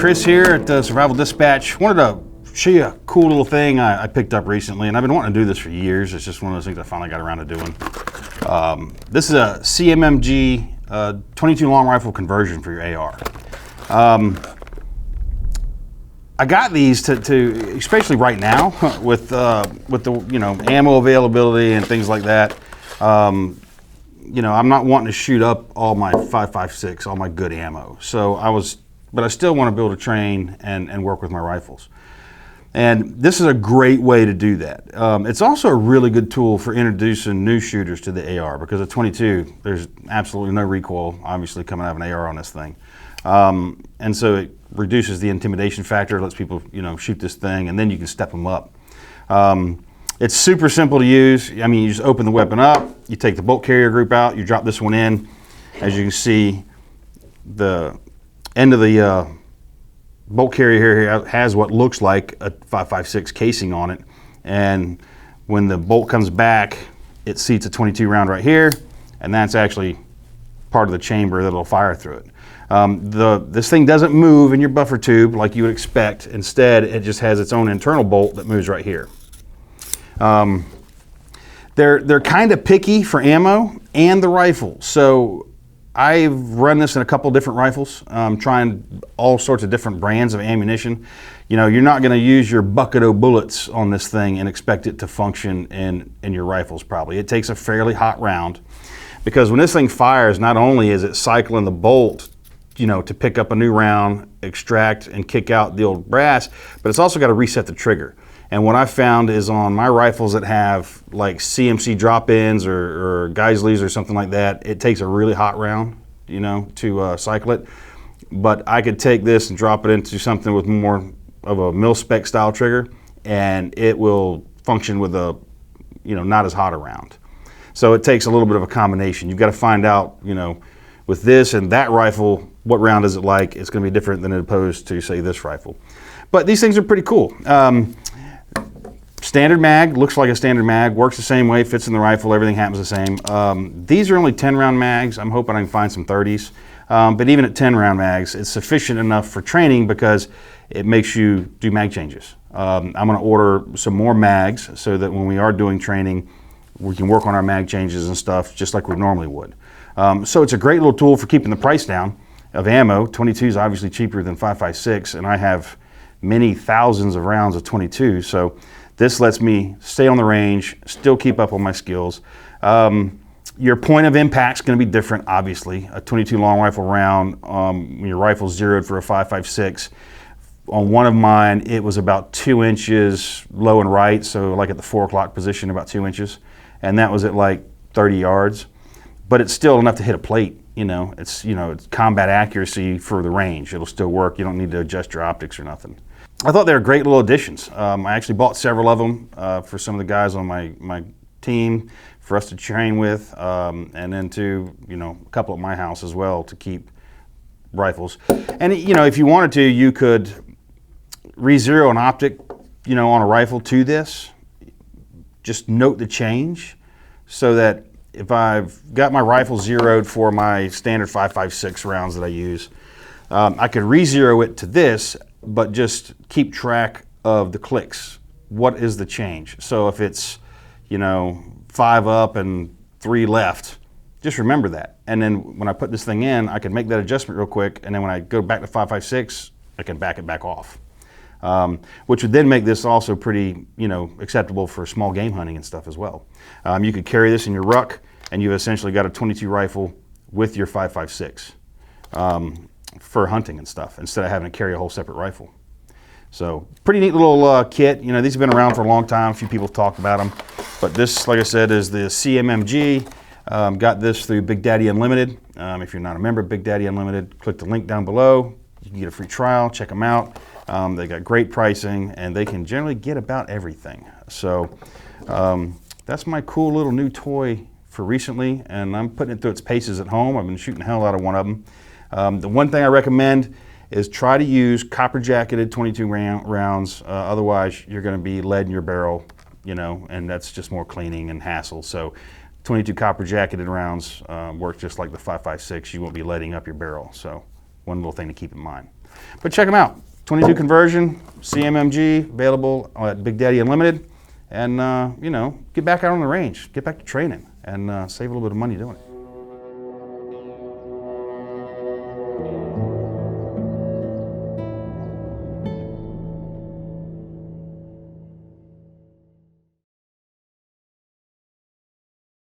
Chris here at Survival Dispatch. Wanted to show you a cool little thing I picked up recently, and I've been wanting to do this for years. It's just one of those things I finally got around to doing. This is a CMMG 22 long rifle conversion for your AR. I got these to especially right now with the ammo availability and things like that. I'm not wanting to shoot up all my 5.56, all my good ammo. But I still want to be able to train and work with my rifles. And this is a great way to do that. It's also a really good tool for introducing new shooters to the AR, because at 22, there's absolutely no recoil, obviously, coming out of an AR on this thing. And so it reduces the intimidation factor, lets people, shoot this thing, and then you can step them up. It's super simple to use. I mean, you just open the weapon up, you take the bolt carrier group out, you drop this one in. As you can see, the end of the bolt carrier here has what looks like a 5.56 casing on it, and when the bolt comes back, it seats a 22 round right here, and that's actually part of the chamber that'll fire through it. This thing doesn't move in your buffer tube like you would expect. Instead, it just has its own internal bolt that moves right here. They're kind of picky for ammo and the rifle, so I've run this in a couple different rifles, trying all sorts of different brands of ammunition. You're not going to use your bucket of bullets on this thing and expect it to function in your rifles probably. It takes a fairly hot round, because when this thing fires, not only is it cycling the bolt, to pick up a new round, extract and kick out the old brass, but it's also got to reset the trigger. And what I found is on my rifles that have like CMC drop-ins or Geisleys or something like that, it takes a really hot round, to cycle it. But I could take this and drop it into something with more of a mil-spec style trigger, and it will function with a, not as hot a round. So it takes a little bit of a combination. You've got to find out, with this and that rifle, what round is it like? It's going to be different than opposed to, say, this rifle. But these things are pretty cool. Standard mag, looks like a standard mag, works the same way, fits in the rifle, everything happens the same. These are only 10 round mags. I'm hoping I can find some 30s. But even at 10 round mags, it's sufficient enough for training because it makes you do mag changes. I'm gonna order some more mags so that when we are doing training, we can work on our mag changes and stuff just like we normally would. So it's a great little tool for keeping the price down of ammo. 22 is obviously cheaper than 5.56, and I have many thousands of rounds of 22. So this lets me stay on the range, still keep up on my skills. Your point of impact is going to be different, obviously. A 22 long rifle round, when your rifle's zeroed for a 5.56, on one of mine, it was about 2 inches low and right, so like at the 4 o'clock position, about 2 inches. And that was at like 30 yards. But it's still enough to hit a plate. It's combat accuracy for the range. It'll still work. You don't need to adjust your optics or nothing. I thought they were great little additions. I actually bought several of them for some of the guys on my team for us to train with, and then to a couple at my house as well to keep rifles. And if you wanted to, you could re-zero an optic on a rifle to this. Just note the change so that if I've got my rifle zeroed for my standard 5.56 rounds that I use, I could re-zero it to this, but just keep track of the clicks. What is the change? So if it's, 5 up and 3 left, just remember that. And then when I put this thing in, I can make that adjustment real quick. And then when I go back to 5.56, I can back it back off. Which would then make this also pretty, acceptable for small game hunting and stuff as well. You could carry this in your ruck, and you've essentially got a 22 rifle with your 5.56. For hunting and stuff, instead of having to carry a whole separate rifle. So pretty neat little kit. These have been around for a long time. A few people have talked about them, but this, like I said, is the CMMG. Got this through Big Daddy Unlimited. If you're not a member of Big Daddy Unlimited, click the link down below. You can get a free trial, check them out. They got great pricing, and they can generally get about everything. So that's my cool little new toy for recently, and I'm putting it through its paces at home. I've been shooting the hell out of one of them. The one thing I recommend is try to use copper jacketed 22 rounds. Otherwise, you're going to be lead in your barrel, and that's just more cleaning and hassle. So 22 copper jacketed rounds work just like the 5.56. You won't be leading up your barrel. So one little thing to keep in mind. But check them out. 22 conversion, CMMG, available at Big Daddy Unlimited. And, you know, get back out on the range, get back to training, and save a little bit of money doing it.